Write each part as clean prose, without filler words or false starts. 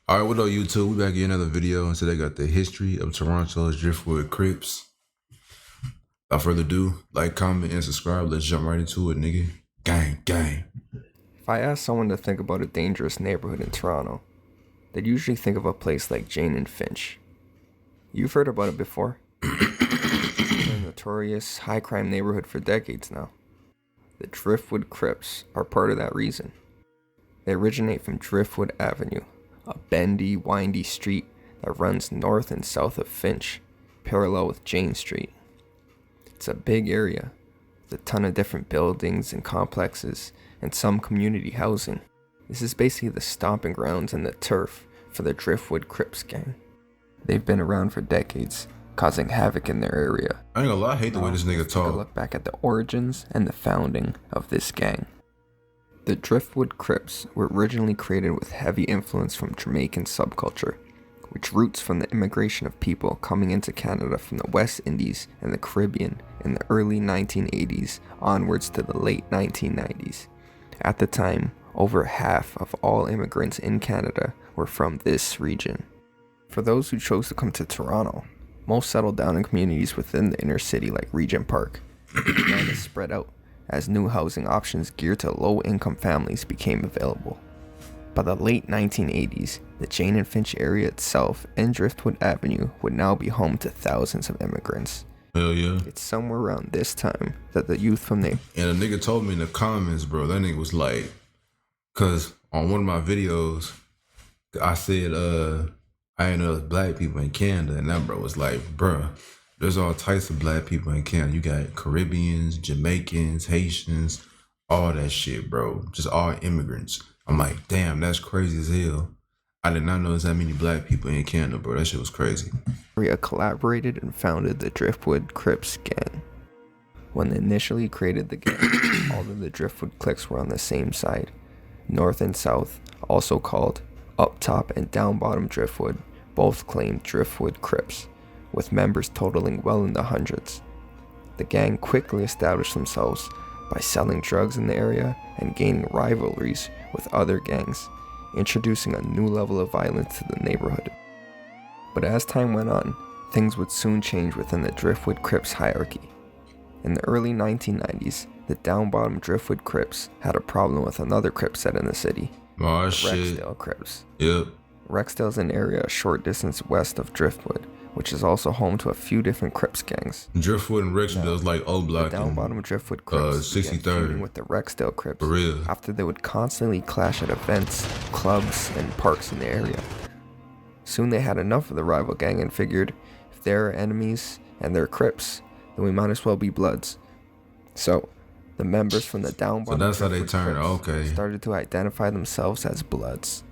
All right, what up, YouTube? We back in another video, and today got the history of Toronto's Driftwood Crips. Without further ado, like, comment, and subscribe. Let's jump right into it, nigga. Gang, gang. If I ask someone to think about a dangerous neighborhood in Toronto, they'd usually think of a place like Jane and Finch. You've heard about it before. It's been a notorious high-crime neighborhood for decades now. The Driftwood Crips are part of that reason. They originate from Driftwood Avenue, a bendy, windy street that runs north and south of Finch, parallel with Jane Street. It's a big area, with a ton of different buildings and complexes, and some community housing. This is basically the stomping grounds and the turf for the Driftwood Crips gang. They've been around for decades, causing havoc in their area. I ain't gonna lie, I hate the way this nigga Take a talk. look back at the origins and the founding of this gang. The Driftwood Crips were originally created with heavy influence from Jamaican subculture, which roots from the immigration of people coming into Canada from the West Indies and the Caribbean in the early 1980s onwards to the late 1990s. At the time, over half of all immigrants in Canada were from this region. For those who chose to come to Toronto, most settled down in communities within the inner city like Regent Park. It began to spread out as new housing options geared to low-income families became available. By the late 1980s, the Jane and Finch area itself and Driftwood Avenue would now be home to thousands of immigrants. Hell yeah. It's somewhere around this time that the youth from the And a nigga told me in the comments, bro, that nigga was like, cause on one of my videos, I said, I ain't know black people in Canada, and that bro was like, bro, there's all types of black people in Canada. You got Caribbeans, Jamaicans, Haitians, all that shit, bro. Just all immigrants. I'm like, damn, that's crazy as hell. I did not know there's that many black people in Canada, bro. That shit was crazy. area collaborated and founded the Driftwood Crips gang. When they initially created the gang, all of the Driftwood cliques were on the same side. North and South, also called Up Top and Down Bottom Driftwood, both claimed Driftwood Crips, with members totaling well in the hundreds. The gang quickly established themselves by selling drugs in the area and gaining rivalries with other gangs, introducing a new level of violence to the neighborhood. But as time went on, things would soon change within the Driftwood Crips hierarchy. In the early 1990s, the down-bottom Driftwood Crips had a problem with another Crip set in the city, Oh, the shit. Rexdale Crips. Yep. Rexdale is an area a short distance west of Driftwood, which is also home to a few different Crips gangs. Driftwood and Rexdale is like O The Block down and bottom Driftwood Crips began 63rd. feuding with the Rexdale Crips For real. after they would constantly clash at events, clubs, and parks in the area. Soon they had enough of the rival gang and figured, if they're enemies and they're Crips, then we might as well be Bloods. So, the members from the down bottom that's how they Driftwood turned, Crips okay. started to identify themselves as Bloods.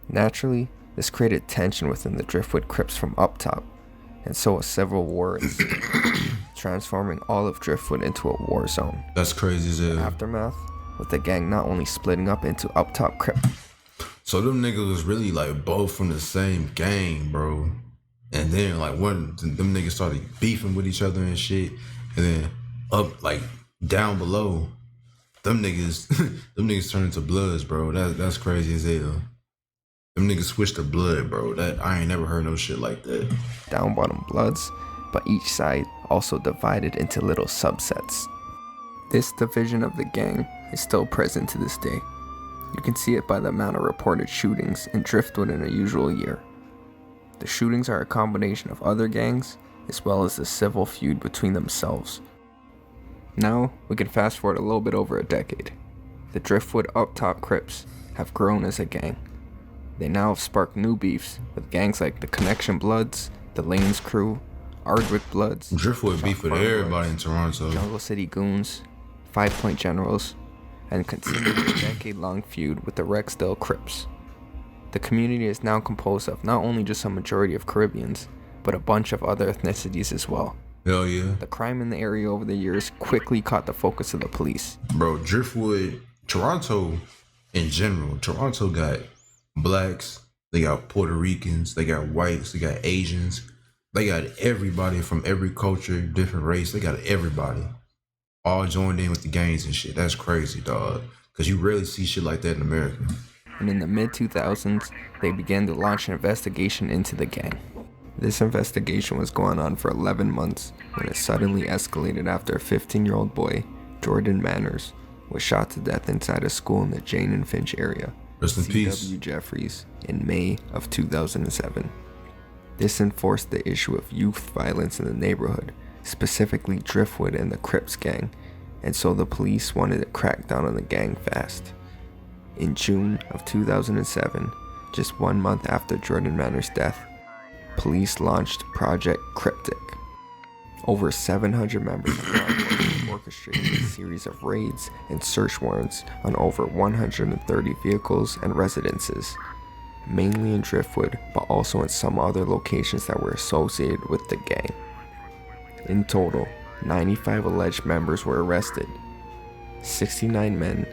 Naturally, this created tension within the Driftwood Crips from up top, and so a civil war ensued, transforming all of Driftwood into a war zone. That's crazy as hell. Aftermath, with the gang not only splitting up into up top Crip, So them niggas was really like both from the same gang, bro. And then like them niggas started beefing with each other and shit. And then up like down below, them niggas them niggas turned into Bloods, bro. That's crazy as hell. Them niggas switched to blood, bro. That I ain't never heard no shit like that. down bottom Bloods, but each side also divided into little subsets. This division of the gang is still present to this day. You can see it by the amount of reported shootings in Driftwood in a usual year. The shootings are a combination of other gangs, as well as the civil feud between themselves. Now, we can fast forward a little bit over a decade. The Driftwood Up Top Crips have grown as a gang. They now have sparked new beefs with gangs like the Connection Bloods, the Lanes Crew, Ardwick Bloods, Driftwood beef with Farm everybody in Bloods, Toronto. Jungle City Goons, 5 Point Generals, and continued a decade-long feud with the Rexdale Crips. The community is now composed of not only just a majority of Caribbeans, but a bunch of other ethnicities as well. Hell yeah. The crime in the area over the years quickly caught the focus of the police. Bro, Driftwood, Toronto in general, Toronto got blacks, they got Puerto Ricans, they got whites, they got Asians, they got everybody from every culture, different race, they got everybody all joined in with the gangs and shit. That's crazy, dog. Cause you rarely see shit like that in America. and in the mid-2000s, they began to launch an investigation into the gang. This investigation was going on for 11 months when it suddenly escalated after a 15-year-old boy, Jordan Manners, was shot to death inside a school in the Jane and Finch area, Rest in peace. C.W. Jeffries, in May of 2007. This enforced the issue of youth violence in the neighborhood, specifically Driftwood and the Crips gang, and so the police wanted to crack down on the gang fast. In June of 2007, just 1 month after Jordan Manners' death, police launched Project Cryptic. Over 700 members of law enforcement orchestrated a series of raids and search warrants on over 130 vehicles and residences, mainly in Driftwood, but also in some other locations that were associated with the gang. In total, 95 alleged members were arrested, 69 men,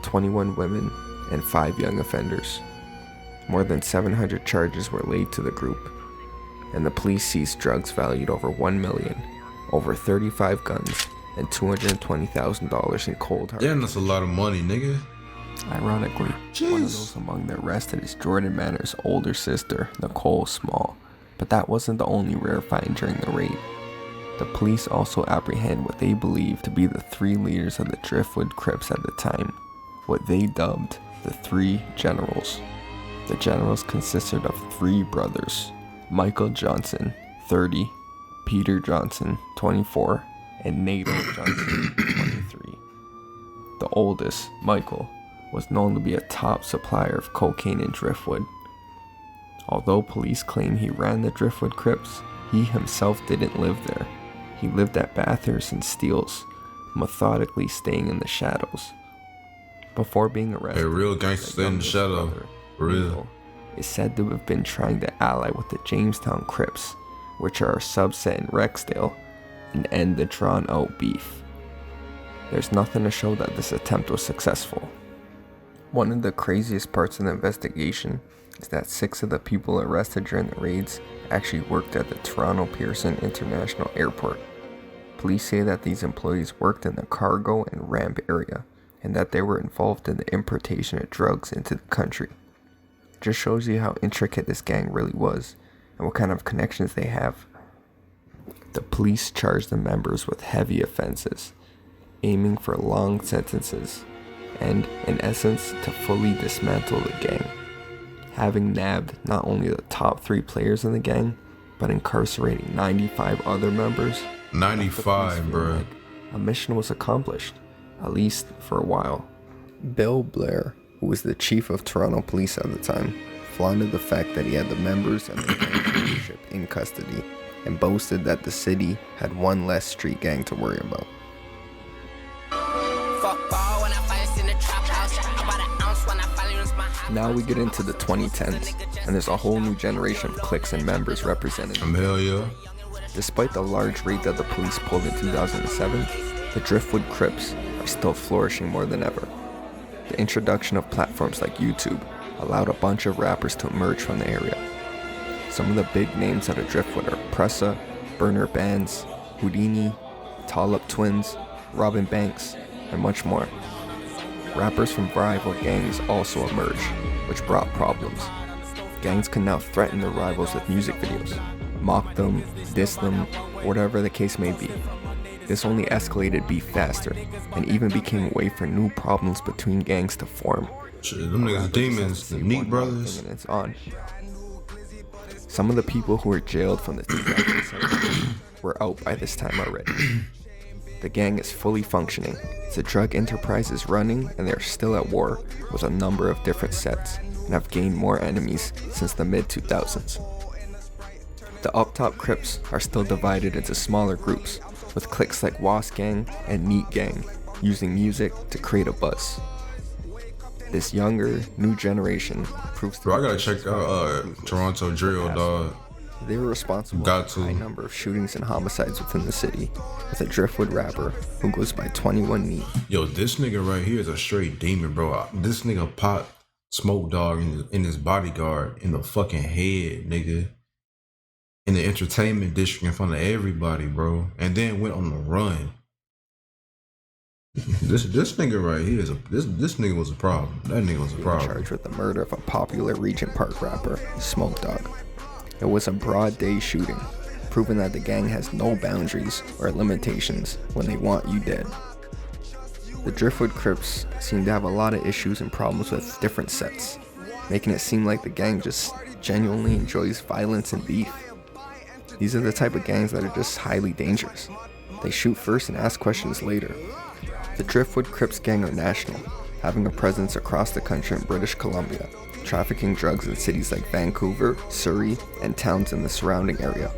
21 women, and 5 young offenders. More than 700 charges were laid to the group, and the police seized drugs valued over $1 million, over 35 guns, and $220,000 in cold hard. Damn, that's a lot of money, nigga. Ironically, one of those among the arrested is Jordan Manners' older sister, Nicole Small, but that wasn't the only rare find during the raid. The police also apprehend what they believe to be the 3 leaders of the Driftwood Crips at the time, what they dubbed the 3 Generals. The Generals consisted of 3 brothers, Michael Johnson, 30, Peter Johnson, 24, and Nato Johnson, 23. The oldest, Michael, was known to be a top supplier of cocaine in Driftwood. Although police claim he ran the Driftwood Crips, he himself didn't live there. He lived at Bathurst and Steeles, methodically staying in the shadows. Before being arrested, A real gangster stay in the shadow. brother, For real. Nato, is said to have been trying to ally with the Jamestown Crips, which are a subset in Rexdale, and end the drawn-out beef. There's nothing to show that this attempt was successful. One of the craziest parts of the investigation is that 6 of the people arrested during the raids actually worked at the Toronto Pearson International Airport. Police say that these employees worked in the cargo and ramp area, and that they were involved in the importation of drugs into the country. Just shows you how intricate this gang really was, and what kind of connections they have. The police charged the members with heavy offenses, aiming for long sentences, and, in essence, to fully dismantle the gang, having nabbed not only the top 3 players in the gang, but incarcerating 95 other members. 95, bro. Like a mission was accomplished, at least for a while. Bill Blair, who was the chief of Toronto Police at the time, flaunted the fact that he had the members and the gang leadership in custody, and boasted that the city had 1 less street gang to worry about. Now we get into the 2010s, and there's a whole new generation of cliques and members represented. Hell yeah. Despite the large raid that the police pulled in 2007, the Driftwood Crips are still flourishing more than ever. The introduction of platforms like YouTube allowed a bunch of rappers to emerge from the area. Some of the big names out of Driftwood are Pressa, Burner Bands, Houdini, Tall Up Twins, Robin Banks, and much more. Rappers from rival gangs also emerged, which brought problems. Gangs can now threaten their rivals with music videos, mock them, diss them, whatever the case may be. This only escalated beef faster, and even became a way for new problems between gangs to form. Shit, them niggas demons, the Neat Brothers. And it's on. Some of the people who were jailed from the 2007 were out by this time already. The gang is fully functioning. The drug enterprise is running, and they're still at war with a number of different sets, and have gained more enemies since the mid-2000s. The up-top Crips are still divided into smaller groups, with cliques like Wasp Gang and Neat Gang, using music to create a buzz. This younger, new generation proves to Bro, I be gotta just check as out ruthless Toronto as Drill, past. dog. They were responsible Got for a high to. number of shootings and homicides within the city, with a Driftwood rapper who goes by 21 Neat. Yo, this nigga right here is a straight demon, bro. This nigga popped Smoke Dog in his bodyguard in the fucking head, nigga. In the entertainment district in front of everybody, bro. And then went on the run. This nigga right here is this nigga was a problem. That nigga was a problem. Charged with the murder of a popular Regent Park rapper, Smoke Dogg. It was a broad day shooting, proving that the gang has no boundaries or limitations when they want you dead. The Driftwood Crips seem to have a lot of issues and problems with different sets, making it seem like the gang just genuinely enjoys violence and beef. These are the type of gangs that are just highly dangerous. They shoot first and ask questions later. The Driftwood Crips gang are national, having a presence across the country in British Columbia, trafficking drugs in cities like Vancouver, Surrey, and towns in the surrounding area.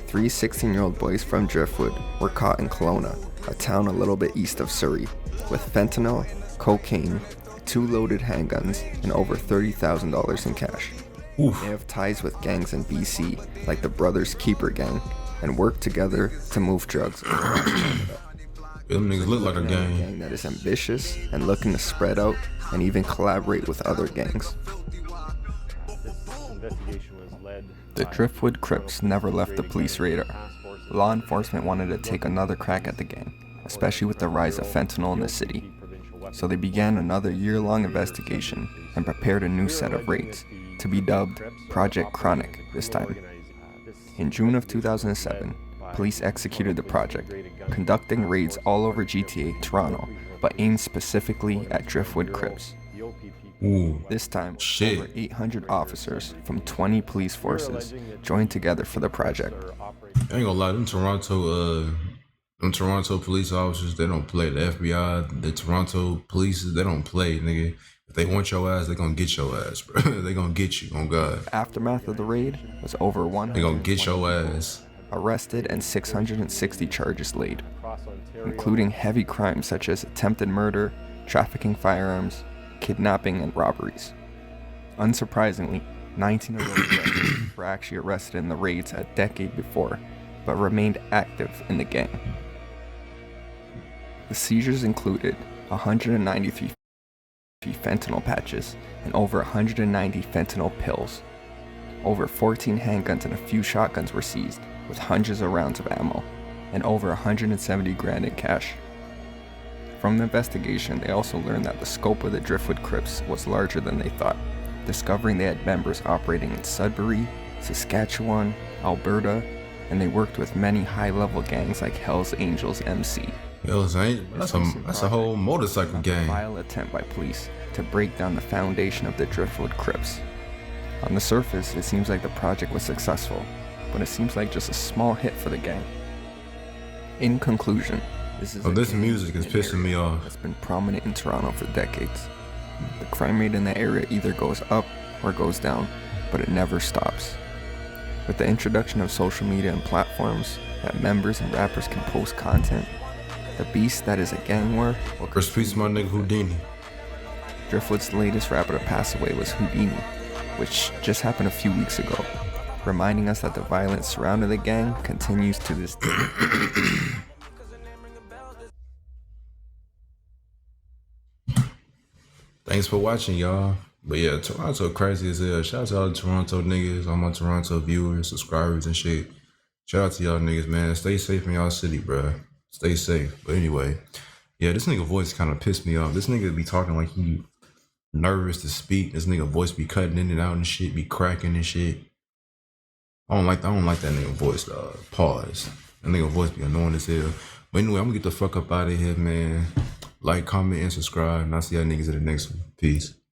3 16-year-old boys from Driftwood were caught in Kelowna, a town a little bit east of Surrey, with fentanyl, cocaine, 2 loaded handguns, and over $30,000 in cash. Oof. They have ties with gangs in BC, like the Brothers Keeper gang, and work together to move drugs. Them niggas look like a A gang. gang that is ambitious and looking to spread out and even collaborate with other gangs. The Driftwood Crips never left the police radar. Law enforcement wanted to take another crack at the gang, especially with the rise of fentanyl in the city. So they began another year-long investigation and prepared a new set of raids, to be dubbed Project Chronic this time. In June of 2007, police executed the project, conducting raids all over GTA Toronto, but aimed specifically at Driftwood Crips. Ooh. This time, Shit. over 800 officers from 20 police forces joined together for the project. I ain't gonna lie, them Toronto police officers, they don't play. The FBI, the Toronto police, they don't play, nigga. If they want your ass, they gonna get your ass, bro. They gonna get you, on God. Aftermath of the raid was over They gonna get 100 your ass. arrested and 660 charges laid, including heavy crimes such as attempted murder, trafficking firearms, kidnapping, and robberies. Unsurprisingly, 19 of those arrests were actually arrested in the raids a decade before, but remained active in the gang. The seizures included 193 fentanyl patches and over 190 fentanyl pills. Over 14 handguns and a few shotguns were seized, with hundreds of rounds of ammo, and over 170 grand in cash. From the investigation, they also learned that the scope of the Driftwood Crips was larger than they thought, discovering they had members operating in Sudbury, Saskatchewan, Alberta, and they worked with many high-level gangs like Hell's Angels MC. That's a whole motorcycle A gang. vile attempt by police to break down the foundation of the Driftwood Crips. On the surface, it seems like the project was successful, but it seems like just a small hit for the gang. In conclusion, this music is pissing me off. That's been prominent in Toronto for decades. The crime rate in the area either goes up or goes down, but it never stops. With the introduction of social media and platforms that members and rappers can post content, the beast that is a gang war will Rest in peace, my nigga Houdini. Driftwood's latest rapper to pass away was Houdini, which just happened a few weeks ago, reminding us that the violence surrounding the gang continues to this day. Thanks for watching, y'all. But yeah, Toronto crazy as hell. Shout out to all the Toronto niggas, all my Toronto viewers, subscribers and shit. Shout out to y'all niggas, man. Stay safe in y'all city, bruh. Stay safe. But anyway, yeah, this nigga voice kind of pissed me off. This nigga be talking like he nervous to speak. This nigga voice be cutting in and out and shit, be cracking and shit. I don't like that nigga voice, dog. Pause. That nigga voice be annoying as hell. But anyway, I'm gonna get the fuck up out of here, man. Like, comment, and subscribe. And I'll see y'all niggas in the next one. Peace.